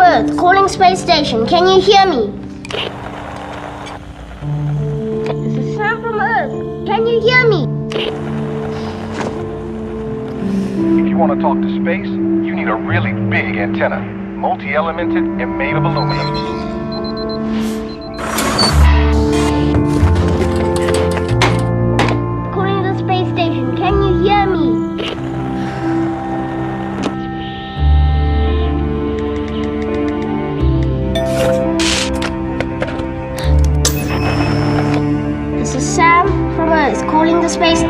Earth, calling space station. Can you hear me? This is Sam from Earth. Can you hear me? If you want to talk to space, you need a really big antenna. Multi-elemented and made of aluminum. Calling the space station. Can you hear me? This is Sam from Earth, calling the space